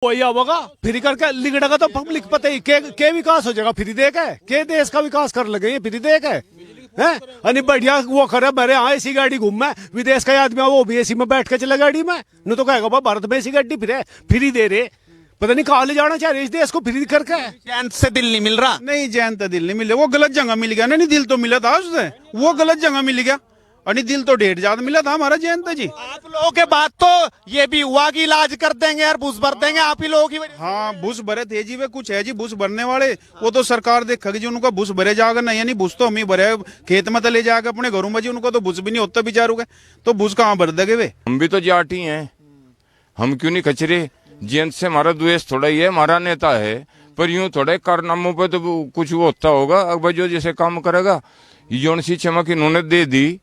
वही होगा फ्री करके लिगड़ेगा तो पब्लिक पता ही के विकास हो जाएगा फ्री दे के देश का विकास कर लगे फ्री दे के हैं अनि बढ़िया वो करे मेरे यहाँ ऐसी गाड़ी घूम में विदेश का आदमी वो भी एसी में बैठ के चले गाड़ी में न तो कहेगा भारत में ऐसी गाड़ी फ्री दे रहे पता नहीं कहाँ ले जाना चाह रहे इस देश को फ्री करके। चैन से दिल नहीं मिल रहा। नहीं चैन तो दिल नहीं मिले, वो गलत जगह मिल गया ना। नहीं दिल तो मिला था उससे, वो गलत जगह मिल गया और दिल तो ढेर ज्यादा मिला था हमारा जयंत जी। आप लोगों के बाद तो ये भी हुआ कि इलाज कर देंगे यार बुस भर देंगे आप ही लोगों की वजह। हाँ बुस भरे थे जी, वे कुछ है जी बुस भरने वाले, वो तो सरकार देखेगी जी उनका बुस भरे जाएगा नहीं, यानी बुस तो हम ही भरे खेत में तो ले जाकर अपने घरों में जी, उनको तो बुस भी नहीं होता बेचारों के, तो बुस कहाँ भर देंगे वे। हम भी तो जाटी हैं, हम क्यों नहीं कचरे। जयंत से हमारा द्वेष थोड़ा ही है, हमारा नेता है, पर यूं थोड़े कारनामों पे तो कुछ वो होता होगा। अब जो जैसे काम करेगा यौन सी चमक इन्होंने दे दी,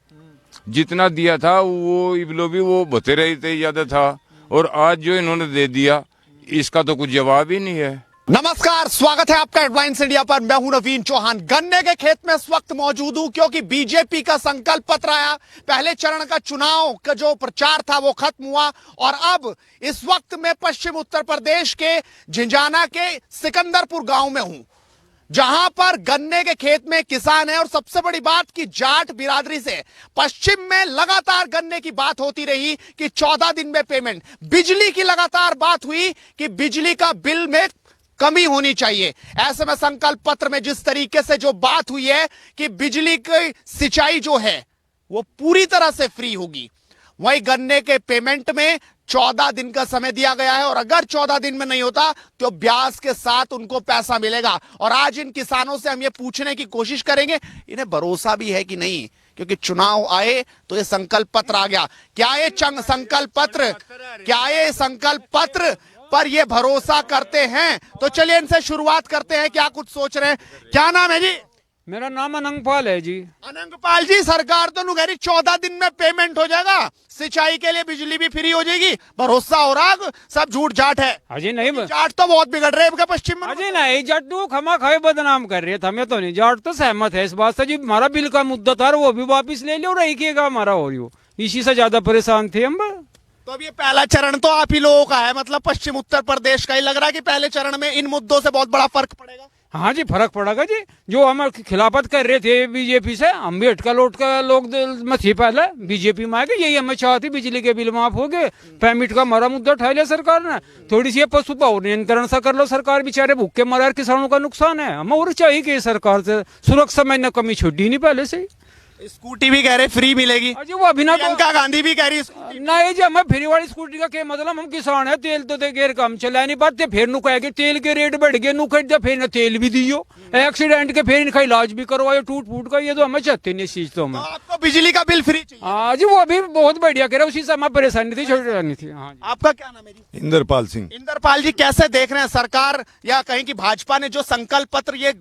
जितना दिया था वो इबलो भी वो बते रहे थे ज्यादा था, और आज जो इन्होंने दे दिया इसका तो कुछ जवाब ही नहीं है। नमस्कार, स्वागत है आपका हेडलाइंस इंडिया पर। मैं हूं नवीन चौहान। गन्ने के खेत में इस वक्त मौजूद हूं क्योंकि बीजेपी का संकल्प पत्र आया। पहले चरण का चुनाव का जो प्रचार था वो खत्म हुआ और अब इस वक्त मैं पश्चिम उत्तर प्रदेश के झिंझाना के सिकंदरपुर गांव में हूं, जहां पर गन्ने के खेत में किसान है। और सबसे बड़ी बात कि जाट बिरादरी से पश्चिम में लगातार गन्ने की बात होती रही कि 14 दिन में पेमेंट, बिजली की लगातार बात हुई कि बिजली का बिल में कमी होनी चाहिए। ऐसे में संकल्प पत्र में जिस तरीके से जो बात हुई है कि बिजली की सिंचाई जो है वो पूरी तरह से फ्री होगी, वही गन्ने के पेमेंट में 14 दिन का समय दिया गया है और अगर 14 दिन में नहीं होता तो ब्याज के साथ उनको पैसा मिलेगा। और आज इन किसानों से हम ये पूछने की कोशिश करेंगे इन्हें भरोसा भी है कि नहीं, क्योंकि चुनाव आए तो ये संकल्प पत्र आ गया। क्या ये संकल्प पत्र पर ये भरोसा करते हैं? तो चलिए इनसे शुरुआत करते हैं, क्या कुछ सोच रहे हैं। क्या नाम है जी? मेरा नाम अनंगपाल है जी। अनंगपाल जी, सरकार तो कह रही 14 दिन में पेमेंट हो जाएगा, सिंचाई के लिए बिजली भी फ्री हो जाएगी, भरोसा हो रहा? सब झूठ जाट है। अजी नहीं, जाट तो बहुत बिगड़ रहे हैं पश्चिम में। अजी नहीं, जाट तो खमा खाए बदनाम कर रहे थे, हमें तो नहीं। जाट तो सहमत है इस बात से जी, हमारा बिल का मुद्दा था वो भी वापिस ले लो, रहिएगा हमारा हो रही हो, इसी से ज्यादा परेशान थे हम। तो अब ये पहला चरण तो आप ही लोगों का है, मतलब पश्चिम उत्तर प्रदेश का ही लग रहा है कि पहले चरण में इन मुद्दों से बहुत बड़ा फर्क पड़ेगा। हाँ जी, फर्क पड़ेगा जी। जो हम खिलाफत कर रहे थे बीजेपी से, हम भी अटका लोट का लोग में थे पहले, बीजेपी में आ गए, यही हमें चाहती बिजली के बिल माफ हो गए, पेमेंट का हमारा मुद्दा उठा लिया सरकार ने। थोड़ी सी पशु पालन नियंत्रण सा कर लो, सरकार बेचारे भूखे मरा, किसानों का नुकसान है, हमें और चाहिए कि सरकार से सुरक्षा में न कमी छोड़ी नहीं पहले से। स्कूटी भी कह रहे फ्री मिलेगी, वो अभिनव प्रियंका गांधी भी कह रही नहीं जी, हमें फ्री वाली स्कूटी का क्या मतलब, हम किसान है, तेल तो दे गेर कम चला नहीं पाते, फिर नु कहे तेल के रेट बढ़ गए, नु कह दिया फिर न तेल भी दियो, एक्सीडेंट के फिर इनका इलाज भी करवाओ टूट फूट का, ये तो हमें चाहते नहीं चीज। तो हमें आपको बिजली का बिल फ्री चाहिए। हाँ जी, वो अभी बहुत बढ़िया करे, उसी से हमें परेशानी थी, छोटी थी। हाँ, आपका क्या नाम है जी? इंद्रपाल सिंह। इंद्रपाल जी, कैसे देख रहे हैं सरकार या कहीं की भाजपा ने जो संकल्प पत्र ये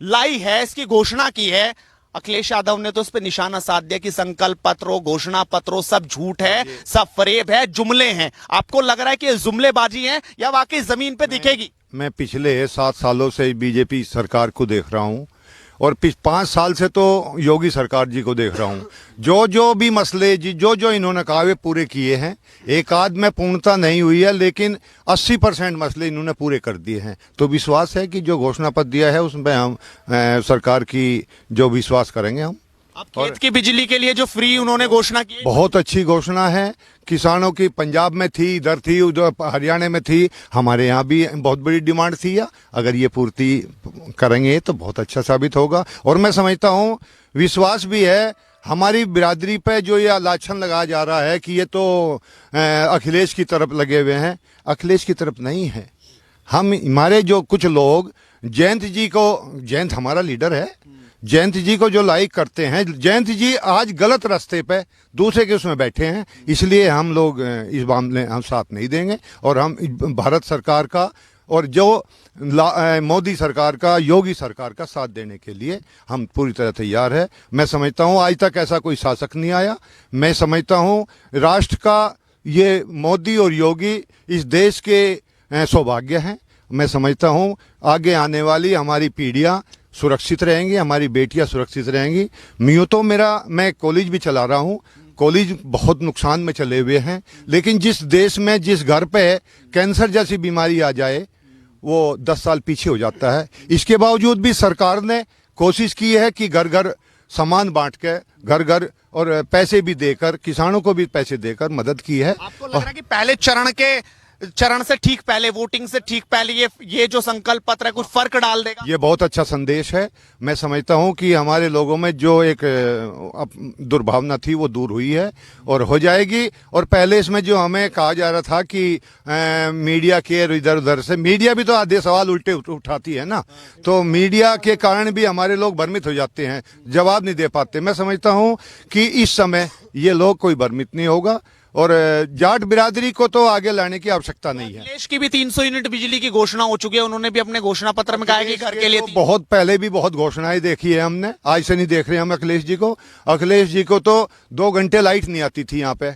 लाई है, इसकी घोषणा की है? अखिलेश यादव ने तो उस पर निशाना साध दिया कि संकल्प पत्रों, घोषणा पत्रों सब झूठ है, सब फरेब है, जुमले हैं। आपको लग रहा है कि ये जुमलेबाजी है या वाकई जमीन पे दिखेगी? मैं पिछले 7 सालों से बीजेपी सरकार को देख रहा हूँ और 5 साल से तो योगी सरकार जी को देख रहा हूँ। जो भी मसले जो इन्होंने कहा वे पूरे किए हैं। एक आध में पूर्णता नहीं हुई है, लेकिन 80% मसले इन्होंने पूरे कर दिए हैं। तो विश्वास है कि जो घोषणा पत्र दिया है उसमें हम सरकार की जो विश्वास करेंगे हम। अब खेत की बिजली के लिए जो फ्री उन्होंने घोषणा की, बहुत अच्छी घोषणा है। किसानों की पंजाब में थी, इधर थी, उधर हरियाणा में थी, हमारे यहाँ भी बहुत बड़ी डिमांड थी। अगर ये पूर्ति करेंगे तो बहुत अच्छा साबित होगा। और मैं समझता हूँ, विश्वास भी है हमारी बिरादरी पे जो ये लाछन लगाया जा रहा है कि ये तो अखिलेश की तरफ लगे हुए हैं। अखिलेश की तरफ नहीं है, हमारे जो कुछ लोग जयंत जी को, जयंत हमारा लीडर है, जयंत जी को जो लाइक करते हैं, जयंत जी आज गलत रास्ते पे दूसरे के उसमें बैठे हैं, इसलिए हम लोग इस मामले हम साथ नहीं देंगे। और हम भारत सरकार का और जो मोदी सरकार का, योगी सरकार का साथ देने के लिए हम पूरी तरह तैयार है। मैं समझता हूँ आज तक ऐसा कोई शासक नहीं आया। मैं समझता हूँ राष्ट्र का ये मोदी और योगी इस देश के सौभाग्य हैं। मैं समझता हूँ आगे आने वाली हमारी पीढ़ियाँ सुरक्षित रहेंगी, हमारी बेटियां सुरक्षित रहेंगी। मैं कॉलेज भी चला रहा हूँ कॉलेज बहुत नुकसान में चले हुए हैं। लेकिन जिस देश में जिस घर पे कैंसर जैसी बीमारी आ जाए वो 10 साल पीछे हो जाता है। इसके बावजूद भी सरकार ने कोशिश की है कि घर घर सामान बांट के, घर घर और पैसे भी देकर, किसानों को भी पैसे देकर मदद की है। आपको लग रहा है कि पहले चरण से ठीक पहले, वोटिंग से ठीक पहले ये जो संकल्प पत्र है कुछ फर्क डाल देगा? ये बहुत अच्छा संदेश है। मैं समझता हूं कि हमारे लोगों में जो एक दुर्भावना थी वो दूर हुई है और हो जाएगी। और पहले इसमें जो हमें कहा जा रहा था कि मीडिया के इधर उधर से, मीडिया भी तो आधे सवाल उल्टे उठाती है ना, तो मीडिया के कारण भी हमारे लोग भ्रमित हो जाते हैं, जवाब नहीं दे पाते। मैं समझता हूं कि इस समय ये लोग कोई भ्रमित नहीं होगा और जाट बिरादरी को तो आगे लाने की आवश्यकता नहीं है। अखिलेश की भी 300 यूनिट बिजली की घोषणा हो चुकी है, उन्होंने भी अपने घोषणा पत्र में कहा है कि घर के लिए बहुत पहले भी बहुत घोषणाएं देखी है हमने, आज से नहीं देख रहे हम अखिलेश जी को। अखिलेश जी को तो 2 घंटे लाइट नहीं आती थी यहाँ पे।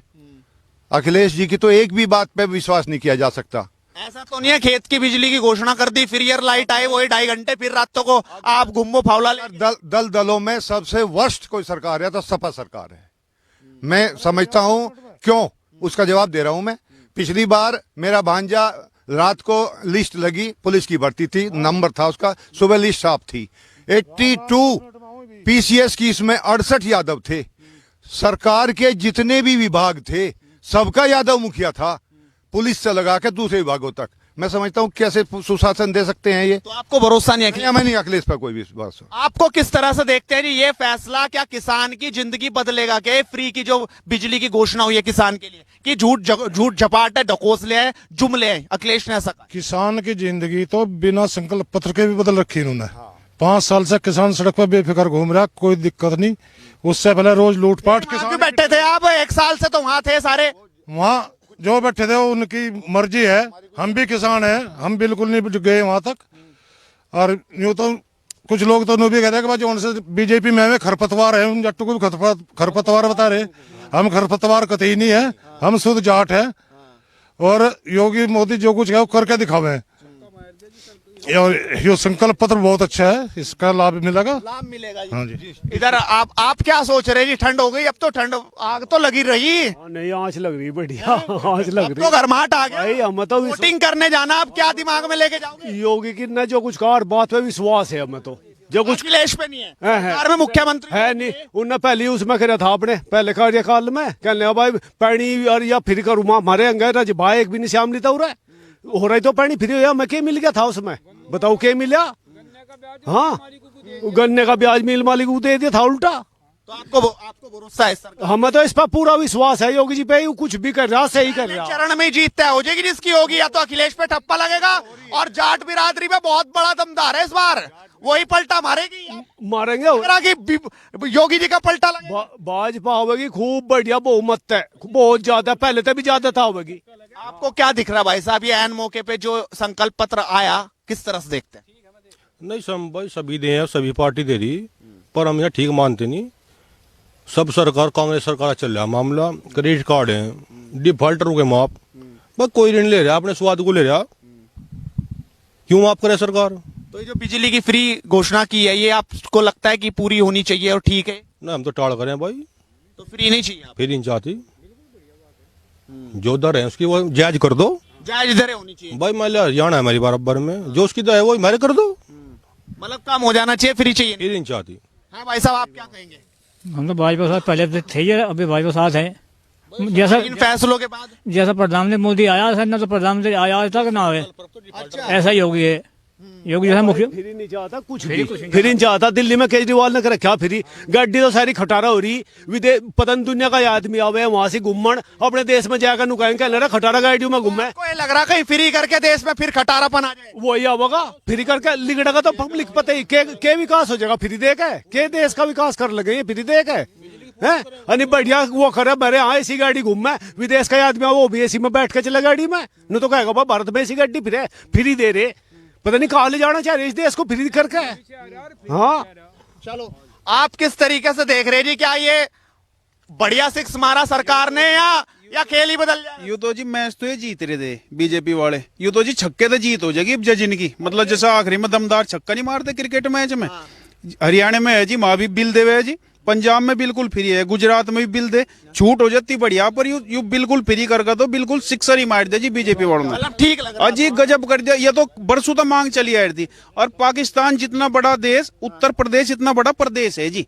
अखिलेश जी की तो एक भी बात पे विश्वास नहीं किया जा सकता। ऐसा तो नहीं है खेत की बिजली की घोषणा कर दी, फिर यार लाइट आए वही 2.5 घंटे, फिर रातों को आप घुम्मो फावला दलों में सबसे वर्स्ट कोई सरकार है तो सपा सरकार है। मैं समझता हूं क्यों, उसका जवाब दे रहा हूं मैं। पिछली बार मेरा भांजा, रात को लिस्ट लगी, पुलिस की भर्ती थी, नंबर था उसका, सुबह लिस्ट साफ थी, 82 पीसीएस की, इसमें 68 यादव थे। सरकार के जितने भी विभाग थे सबका यादव मुखिया था, पुलिस से लगा के दूसरे विभागों तक। मैं समझता हूं कैसे सुशासन दे सकते हैं ये। तो आपको भरोसा नहीं है? मैं नहीं अखिलेश पर कोई विश्वास। आपको किस तरह से देखते हैं जी ये फैसला? क्या किसान की जिंदगी बदलेगा? क्या फ्री की जो बिजली की घोषणा हुई है किसान के लिए, कि झूठ झपाट है, ढकोस ले है, जुमले हैं? अखिलेश ने ऐसा कहा। किसान की जिंदगी तो बिना संकल्प पत्र के भी बदल रखी इन्होंने। 5 साल से किसान सड़क पर बेफिक्र घूम रहा, कोई दिक्कत नहीं। उससे पहले रोज लूटपाट। क्यों बैठे थे आप? 1 साल से तो वहां थे सारे। वहाँ जो बैठे थे उनकी मर्जी है, हम भी किसान हैं, हम बिल्कुल नहीं गए वहां तक। और यूँ तो कुछ लोग तो भी कहते हैं कि भाई उनसे बीजेपी में हमें खरपतवार है, उन जट्टू को खरपतवार बता रहे। हम खरपतवार कतई नहीं है, हम शुद्ध जाट है। और योगी मोदी जो कुछ है वो करके दिखावे। और ये संकल्प पत्र बहुत अच्छा है, इसका लाभ मिलेगा। लाभ मिलेगा जी। हाँ जी। इधर आप क्या सोच रहे हैं जी? ठंड हो गई अब तो, ठंड आग तो लगी रही। नहीं, आँच लग रही बढ़िया, आँच लग रही। तो गर्माहट आ भाई गया। हमें तो वोटिंग करने जाना, आप क्या दिमाग में लेके जाओगे? योगी की ने जो कुछ कहा, बात पे विश्वास है हमें तो। जो कुछ अखिलेश पे नहीं है, है। सरकार में मुख्यमंत्री है नहीं, उनने पहले उसमें करा था अपने पहले कार्यकाल में, कहने भाई पानी और या फिर करूँ हमारे अंगेज भाई एक भी नहीं श्याम नहीं था हो रही तो पानी फ्री हो, मैं क्या मिल गया था उसमें? बताओ क्या मिला? हाँ, गन्ने का ब्याज मिल मालिक को दे दिया था उल्टा। तो आपको भरोसा है सरकार? हमें तो इस पर पूरा विश्वास है योगी जी पे, कुछ भी कर रहा सही कर रहा। चरण में जीत तय हो जाएगी जिसकी होगी, या तो अखिलेश पे ठप्पा लगेगा और जाट बिरादरी में बहुत बड़ा दमदार है इस बार, वही पलटा मारेगी। मारेंगे योगी जी का पलटा लगेगा। भाजपा होगी खूब बढ़िया बहुमत है, बहुत ज्यादा, पहले तो भी ज्यादा था होगी। आपको क्या दिख रहा भाई साहब, ये ऐन मौके पे जो संकल्प पत्र आया, किस तरह से देखते हैं? नहीं सब भाई सभी दे हैं, सभी पार्टी दे रही, पर हम यहाँ ठीक मानते नहीं। सब सरकार, कांग्रेस सरकार चल रहा मामला, क्रेडिट कार्ड है, डिफॉल्टर के माप, बस कोई ऋण ले रहा, अपने स्वाद को ले रहा, क्यों माफ करे सरकार? तो ये जो बिजली की फ्री घोषणा की है, ये आपको लगता है कि पूरी होनी चाहिए और ठीक है? ना हम तो टाल करें भाई, तो फ्री नहीं चाहिए? फिर इन चाहती जो दर है उसकी वो जायज कर दो, जायज दरें होनी चाहिए भाई। मान लिया हरियाणा है हमारी बराबर में, जो उसकी दर है वो हमारे कर दो, मतलब कम हो जाना चाहिए, फ्री चाहिए। फिर इन चाहती। हाँ भाई साहब, आप क्या कहेंगे? हम तो भाजपा साथ पहले से थे ही, अभी भाजपा साथ है। जैसा इन फैसलों के बाद जैसा प्रधानमंत्री मोदी आया है ना, तो प्रधानमंत्री आया आज तक ना आए, ऐसा ही योगी है। योगी जैसा मुख्य फिर नहीं चाहता कुछ भी, फिर नहीं चाहता। दिल्ली में केजरीवाल ने रखा फ्री, गाड़ी तो सारी खटारा हो रही, विदेश पतन दुनिया का आदमी आवे वहां से घूमन, अपने देश में जाकर नुकाएंगे, कहने रहा खटारा गाड़ी में घूमे। आपको ये लग रहा कहीं फ्री करके देश में फिर खटारापन आ जाए? वही आवेगा फ्री करके, लिगड़ेगा तो पब्लिक पता ही के विकास हो जाएगा फ्री दे के देश का विकास कर लगे फ्री दे के है। अनि बढ़िया वो करे, मेरे यहाँ ऐसी गाड़ी घूमे, विदेश का आदमी वो भी एसी में बैठ के चले गाड़ी में, न तो कहेगा भारत में ऐसी गाड़ी फ्री दे रहे, पता नहीं कहाँ ले जाना चाह रहे इस देश को फ्री करके। हाँ चलो, आप किस तरीके से देख रहे हैं जी? क्या ये बढ़िया 6 मारा सरकार ने, या खेल ही बदल जाए? यूं तो जी मैच तो ये जीत रहे थे बीजेपी वाले, यूं तो जी छक्के तो जीत हो जाएगी जज इनकी, मतलब जैसा आखिरी में दमदार छक्का नहीं मारते क्रिकेट मैच में। हरियाणा में है जी, वहां भी बिल देवे है जी, पंजाब में बिल्कुल फ्री है, गुजरात में भी बिल दे, छूट हो जाती बढ़िया, पर यू बिल्कुल फ्री करगा तो बिल्कुल सिक्सर ही मार दे जी बीजेपी वालों ने। मतलब ठीक लग रहा अजी गजब कर दिया, ये तो बरसों तक मांग चली आ रही थी। और पाकिस्तान जितना बड़ा देश, उत्तर प्रदेश इतना बड़ा प्रदेश है जी,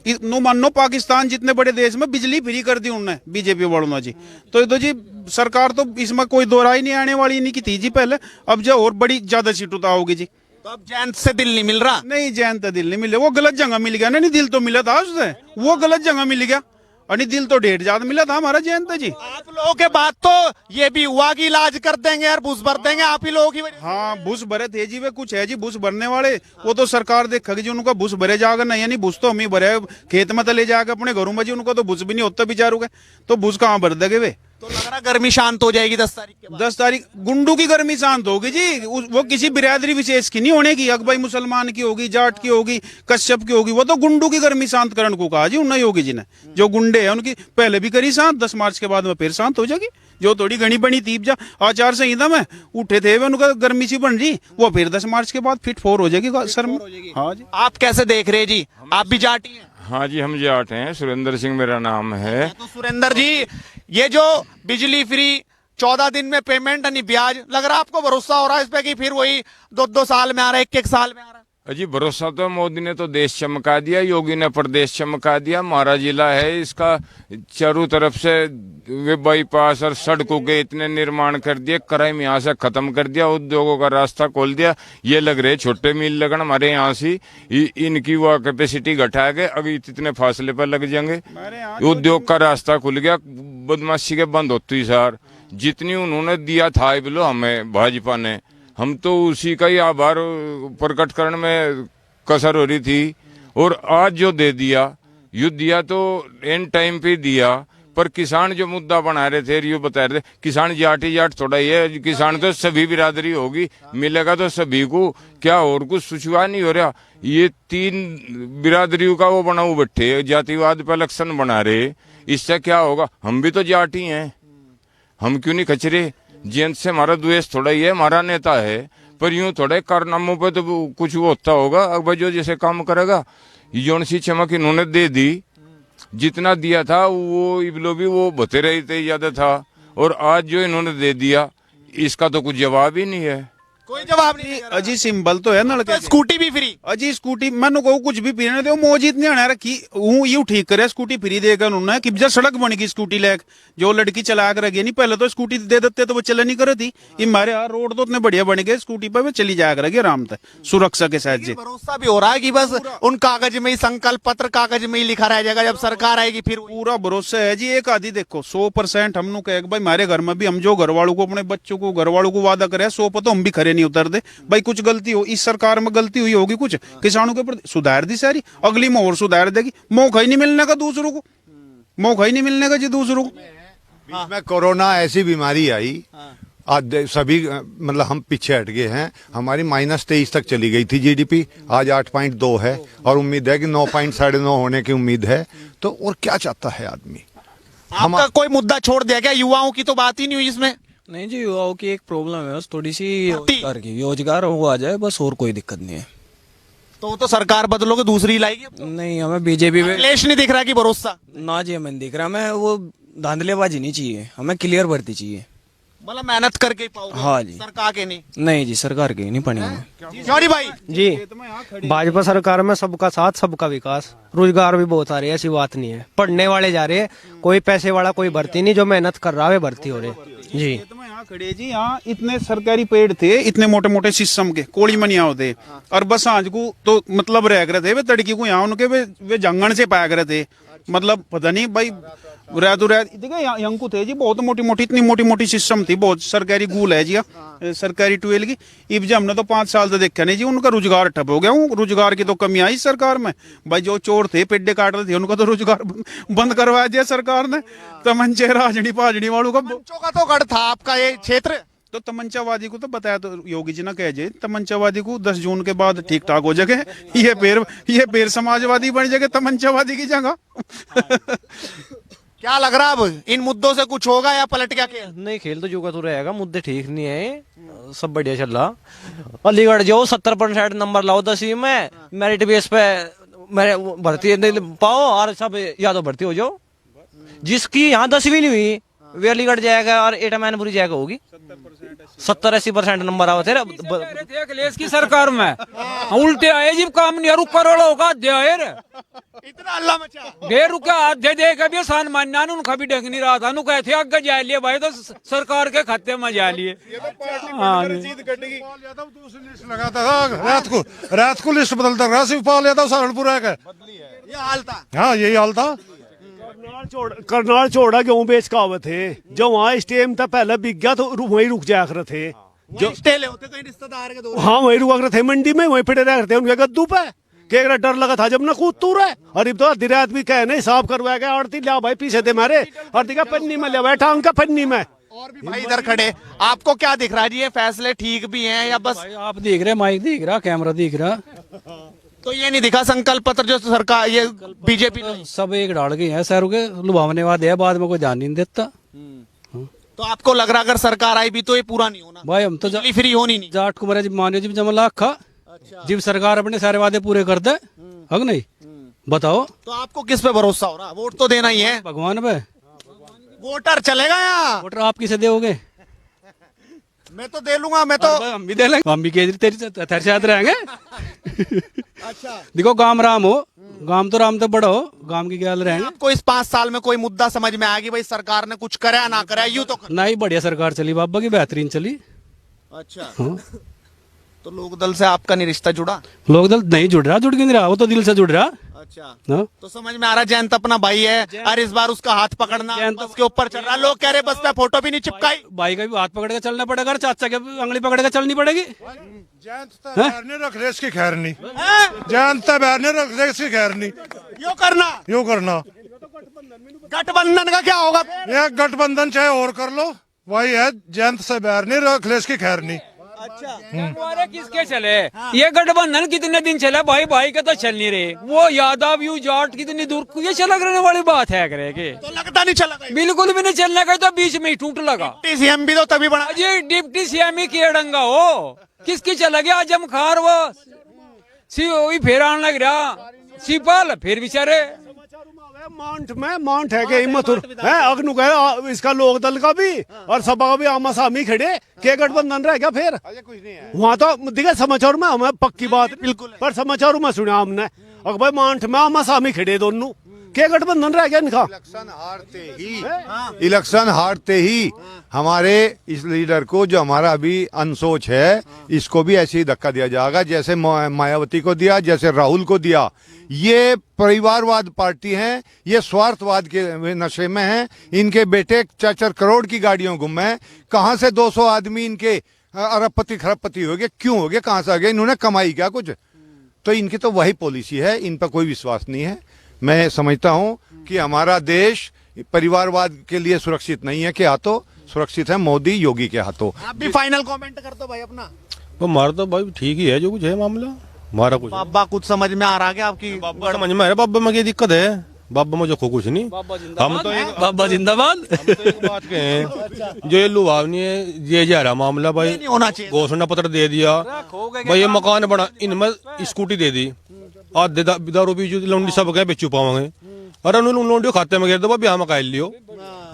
नो मानो पाकिस्तान जितने बड़े देश में बिजली फ्री कर दी उन्होंने बीजेपी वालों ने जी। तो ये तो जी सरकार तो इसमें कोई दो राय नहीं आने वाली नहीं की थी जी पहले, अब जो और बड़ी ज्यादा सीट होगी जी। तो अब जयंत से दिल नहीं मिल रहा। नहीं जयंत दिल नहीं मिले, वो गलत जगह मिल गया ना, नहीं दिल तो मिला था उससे, वो गलत जगह मिल गया, और नहीं दिल तो ढेर ज्यादा मिला था हमारा जयंत जी। आप लोगों के बाद तो ये भी हुआ कि इलाज कर देंगे और बुस भर देंगे आप ही लोगों की वजह से। हाँ बुस भरे थे जी, वे कुछ है जी बुस भरने वाले, वो तो सरकार देखेगी जी, उनका बुस भरे जाकर नहीं, यानी बुस तो हम ही भरे खेत में तो ले जाकर अपने घरों में जी, उनको तो बुस भी नहीं होता बेचारों के, तो बुस कहाँ भर देंगे वे। तो लग रहा गर्मी शांत हो जाएगी 10 तारीख के बाद। 10 तारीख गुंडू की गर्मी शांत होगी जी, वो किसी बिरादरी विशेष की नहीं होने की, अकबाई मुसलमान की होगी, जाट की होगी, कश्यप की होगी, वो तो गुंडू की गर्मी शांत करण को कहा जी उन्हें योगी जी ने। जो गुंडे हैं उनकी पहले भी करी शांत, 10 मार्च के बाद में फिर शांत हो जाएगी। जो थोड़ी घनी बनी थी जा आचार संहिता में उठे थे वे, उनका गर्मी सी बन रही, वो फिर 10 मार्च के बाद फिट 4 हो जाएगी सर में। हाँ जी। आप कैसे देख रहे हैं जी, आप भी जाटी हैं? हाँ जी, हम जाट हैं, सुरेंद्र सिंह मेरा नाम है। तो सुरेंद्र जी, ये जो बिजली फ्री 14 दिन में पेमेंट नहीं ब्याज, लग रहा है आपको भरोसा हो रहा है इस पे कि फिर वही 2-2 साल में आ रहा है, 1-1 साल में आ रहा है? अजी भरोसा तो मोदी ने तो देश चमका दिया, योगी ने प्रदेश चमका दिया। हमारा जिला है, इसका चारों तरफ से वे बाईपास और सड़कों के इतने निर्माण कर दिए, क्राइम यहाँ से खत्म कर दिया, उद्योगों का रास्ता खोल दिया। ये लग रहे छोटे मिल लगन हमारे यहाँ से इनकी वो कैपेसिटी घटा के अभी इतने फासले पर लग जाएंगे, उद्योग का रास्ता खुल गया, बदमाशी के बंद होती सर। जितनी उन्होंने दिया था बोलो हमें भाजपा ने, हम तो उसी का ही आभार प्रकट करने में कसर हो रही थी। और आज जो दे दिया, युद्ध दिया तो एंड टाइम पे दिया, पर किसान जो मुद्दा बना रहे थे, ये बता रहे थे किसान जाटी जाट थोड़ा ही है, किसान तो सभी बिरादरी होगी, मिलेगा तो सभी को, क्या और कुछ सुचवा नहीं हो रहा। ये 3 बिरादरियों का वो बना हुआ बैठे, जातिवाद पे इलेक्शन बना रहे, इससे क्या होगा। हम भी तो जाटी हैं, हम क्यों नहीं कचरे। जेंस से हमारा द्वेष थोड़ा ही है, हमारा नेता है, पर यूं थोड़े कारनामों पे तो कुछ वो होता होगा। अब जो जैसे काम करेगा, ये सी चमक इन्होंने दे दी, जितना दिया था वो इबलो भी वो बते रहे थे ज्यादा था, और आज जो इन्होंने दे दिया इसका तो कुछ जवाब ही नहीं है। कोई जवाब नहीं। अजी सिंबल तो है नलके, स्कूटी भी फ्री। अजी स्कूटी मैंने कहूँ कुछ भी पीने दे, मौजूद नहीं आना रखी हूँ, यू ठीक करे स्कूटी फ्री देकर उन्होंने कि जब सड़क बन गई स्कूटी लेक, जो लड़की चला कर रखी नहीं, पहले तो स्कूटी दे देते तो वो चला नहीं कर थी। ये हमारे यहाँ रोड तो इतने बढ़िया बन गए, स्कूटी पर चली जाया करेगी आराम से सुरक्षा के साथ जी। भरोसा भी हो रहा है कि बस उन कागज में ही, संकल्प पत्र कागज में ही लिखा रह जाएगा, जब सरकार आएगी फिर पूरा भरोसा है जी। एक आदि देखो 100% हम कहे भाई हमारे घर में भी हम जो घर वालों को, अपने बच्चों को, घर वालों को वादा करे 100 पर तो हम भी खरे नहीं उतर दे भाई। कुछ गलती हो, इस सरकार में गलती हुई होगी, कुछ किसानों के प्रति सुधार दी सारी, अगली में और सुधार देगी। मौका ही नहीं मिलने का दूसरों को, मौका ही नहीं मिलने का जी दूसरों को। बीच में कोरोना ऐसी बीमारी आई, आज सभी मतलब हम पीछे हट गए हैं। हमारी -23 तक चली गई थी जीडीपी, आज 8.2 है, और उम्मीद है कि 9 9.5 होने की उम्मीद है। तो और क्या चाहता है आदमी। आपका कोई मुद्दा छोड़ दिया क्या? युवाओं की तो बात ही नहीं हुई इसमें। नहीं जी, युवाओं की एक प्रॉब्लम है बस थोड़ी सी, रोजगार की, रोजगार वो आ जाए बस, और कोई दिक्कत नहीं है। तो सरकार बदलोगे, दूसरी लाएगी? नहीं, हमें बीजेपी में क्लेश नहीं दिख रहा कि भरोसा ना जी, हमें दिख रहा, हमें वो धांधलेबाजी नहीं चाहिए, हमें क्लियर भर्ती चाहिए, मतलब मेहनत करके पाओगे। हाँ जी, सरकार के नहीं। नहीं जी, सरकार के नहीं पड़ी हमें। जौहरी भाई जी, भाजपा सरकार में सबका साथ सबका विकास, रोजगार भी बहुत आ रहे हैं, ऐसी बात नहीं है। पढ़ने वाले जा रहे हैं, कोई पैसे वाला कोई भर्ती नहीं, जो मेहनत कर रहा है भर्ती हो रहे जी। यहाँ खड़े जी, यहाँ इतने सरकारी पेड़ थे, इतने मोटे मोटे शीशम के कोड़ी मनिया होते, और बस आज को तो मतलब रह गए थे वे तड़की को, यहाँ उनके वे जंगन से पाया करे थे, मतलब पता नहीं भाई यंकू थे जी, बहुत मोटी मोटी, इतनी मोटी मोटी सिस्टम थी, बहुत सरकारी गूल है जी, सरकारी ट्वेल की। इब जी हमने तो 5 साल से देखा नहीं जी, उनका रोजगार ठप हो गया। रोजगार की तो कमी आई सरकार में भाई, जो चोर थे पेड्डे काट रहे थे उनका तो रोजगार बंद करवा दिया सरकार ने। तमंचे राजनी पाजनी वालों का तो गढ़ था आपका ये क्षेत्र। तो तमंचावादी को तो बताया तो योगी जी ने कहे जे, तमंचावादी को 10 जून के बाद ठीक ठाक हो जाएगा, ये पेड़ समाजवादी बन जाएगा तमंचावादी की जगह। क्या लग रहा अब इन मुद्दों से कुछ होगा या पलट गया खेल? नहीं, खेल तो जो का तो रहेगा, मुद्दे ठीक नहीं है, सब बढ़िया चल रहा। अलीगढ़ जो 70% नंबर लाओ 10वीं में, मेरिट बेस पे मेरे भर्ती नहीं पाओ और सब या तो भर्ती हो जाओ। जिसकी यहाँ 10वीं नहीं हुई वे अलीगढ़ जाएगा और एटा मैनपुरी जाएगा, होगी 70-80% नंबर आवा थे अखिलेश की सरकार में उल्टे आए जी काम नहीं रुक करोड़ों का देर इतना अल्लाह मचा दे रुका आधे दे के भी सान मानना उनका भी ढंग नहीं रहा था नु कहते आगे जा लिए भाई तो सरकार के खाते में जा लिए। लगाता था रात को लिस्ट बदलता रहा, सिर्फ पा लिया था सहारनपुर का, ये हाल था। हाँ यही हाल था। करनाल छोड़ा गेहूं बेच का आवे थे, जो वहाँ स्टेम था पहले बिक गया तो वहीं रुक जाया कर थे, जो स्टेले होते कहीं रिश्तेदार के दो। हाँ वहीं रुका कर थे मंडी में, वहीं पड़े रह थे उनके गद्दू पे। केकरा डर लगा था जब न कूद तू रहे, और अब तो आधी रात भी कहे नहीं साफ करवा गया आरती लिया भाई पीछे थे मारे आरती का पन्नी में लिया बैठा उनका पन्नी में। और भी भाई इधर खड़े, आपको क्या दिख रहा है जी, ये फैसले ठीक भी हैं या बस आप देख रहे, माइक दिख रहा, कैमरा दिख रहा, तो ये नहीं दिखा संकल्प पत्र जो सरकार ये बीजेपी सब एक डाल गए हैं सर के लुभावने वादे है, बाद में कोई ध्यान नहीं देता। तो आपको लग रहा अगर सरकार आई भी तो ये पूरा नहीं होना भाई हम तो फ्री होनी नहीं। जाट कुमार जी मानो जी जमा लाखा जब सरकार अपने सारे वादे पूरे कर दे, हक नहीं बताओ तो आपको किस पे भरोसा हो रहा, वोट तो देना ही है भगवान पे। वोटर चलेगा यहाँ, वोटर आप किसे दोगे? मैं तो दे लूंगा, मैं तो हम भी दे लेंगे, हम भी तेरे साथ रहेंगे। अच्छा देखो गांव राम हो, गांव तो राम तो बड़ा हो, गांव की क्या रहेंगे। आपको इस 5 साल में कोई मुद्दा समझ में आएगी भाई सरकार ने कुछ करा ना करा, यूं तो नहीं बढ़िया सरकार चली बाबा की, बेहतरीन चली। अच्छा हाँ। तो लोक दल से आपका नहीं रिश्ता जुड़ा? लोक दल नहीं जुड़ रहा, जुड़ क्यों नहीं रहा, वो तो दिल से जुड़ रहा। अच्छा हाँ? तो समझ में आ रहा जयंत अपना भाई है और इस बार उसका हाथ पकड़ना बस के ऊपर चल रहा, लोग कह रहे बस पे फोटो भी नहीं चिपकाई। भाई का भी हाथ पकड़ के चलना पड़ेगा और चाचा के उंगली पकड़ के चलनी पड़ेगी। जयंत रख ले इसकी खैर नहीं, जयंत रख ले इसकी खैर नहीं, यो करना गठबंधन का क्या होगा? ये गठबंधन चाहे और कर लो, वही है जयंत से बैर नहीं रख ले इसकी खैर नहीं। अच्छा किसके चले ये गठबंधन कितने दिन चला भाई, भाई के तो चल नहीं रहे, वो यादव यू जाट कितनी दूर ये चला करने वाली बात है करे के तो लगता नहीं चला, बिल्कुल भी नहीं चलने का, तो बीच में ही टूट लगा। सीएम भी तो तभी बना जी, डिप्टी सीएम ही किया डंगा हो, किसकी चला गया आजम खार वो फिर आने लग रहा सिपाल फिर बेचारे माउंट है कि हिम्मत है अग्नु कहे इसका लोक दल का भी और सभा का भी आमा सामी खड़े के गठबंधन रह गया फिर वहाँ तो दिखे समाचार में हमें पक्की बात बिल्कुल, पर समाचारों में सुना हमने अगर भाई माउंट में आमा सामी खड़े दोनों के गठबंधन रह गया इनका। इलेक्शन हारते ही हमारे इस लीडर को जो हमारा अभी अनसोच है इसको भी ऐसे ही धक्का दिया जाएगा जैसे मायावती को दिया, जैसे राहुल को दिया। ये परिवारवाद पार्टी है, ये स्वार्थवाद के नशे में है, इनके बेटे 4-4 करोड़ की गाड़ियों घूमे हैं, कहाँ से 200 आदमी इनके अरबपति खरबपति हो गए, क्यों हो गए, कहाँ से आ गए, इन्होंने कमाई क्या कुछ? तो इनकी तो वही पॉलिसी है, इन पर कोई विश्वास नहीं है। मैं समझता हूं कि हमारा देश परिवारवाद के लिए सुरक्षित नहीं है के हाथों, सुरक्षित है मोदी योगी के हाथों। आप भी फाइनल कमेंट कर दो भाई अपना। तो हमारा तो भाई ठीक ही है, जो कुछ है मामला हमारा कुछ बाबा कुछ समझ में आ रहा है आपकी? बाबा समझ में आ रहा, बाबा में क्या दिक्कत है, बाबा में जो कुछ नहीं, हम तो एक बाबा जिंदाबाद एक बात के हैं जो ये लुभावनी है ये जा रहा मामला भाई, होना चाहिए। घोषणा पत्र दे दिया भाई, ये मकान बना, इनमें स्कूटी दे दी, आधे दारू पी लौंडी सब गए बेचू पाओगे, अरे उन्होंने लौंडियो खाते में गिर दो ब्याह में कह लियो,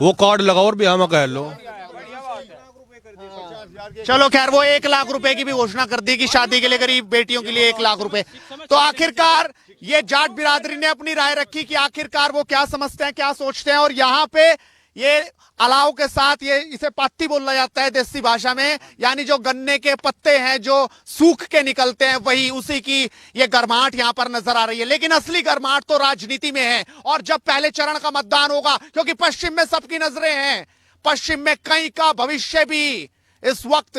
वो कार्ड लगाओ और ब्याह में कह लो। चलो खैर वो 1 लाख रुपए की भी घोषणा कर दी कि शादी के लिए गरीब बेटियों के लिए 1 लाख रुपए। तो आखिरकार ये जाट बिरादरी ने अपनी राय रखी कि आखिरकार वो क्या समझते हैं, क्या सोचते हैं। और यहाँ पे ये अलाव के साथ ये इसे पत्ती बोला जाता है देसी भाषा में, यानी जो गन्ने के पत्ते हैं जो सूख के निकलते हैं वही, उसी की ये गर्माहट यहाँ पर नजर आ रही है। लेकिन असली गर्माहट तो राजनीति में है। और जब पहले चरण का मतदान होगा, क्योंकि पश्चिम में सबकी नजरें हैं, पश्चिम में कई का भविष्य भी इस वक्त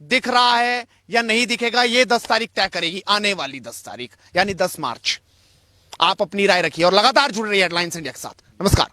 दिख रहा है या नहीं दिखेगा, ये 10 तारीख तय करेगी, आने वाली 10 तारीख यानी 10 मार्च। आप अपनी राय रखिए और लगातार जुड़ रही है हेडलाइंस इंडिया के साथ। नमस्कार।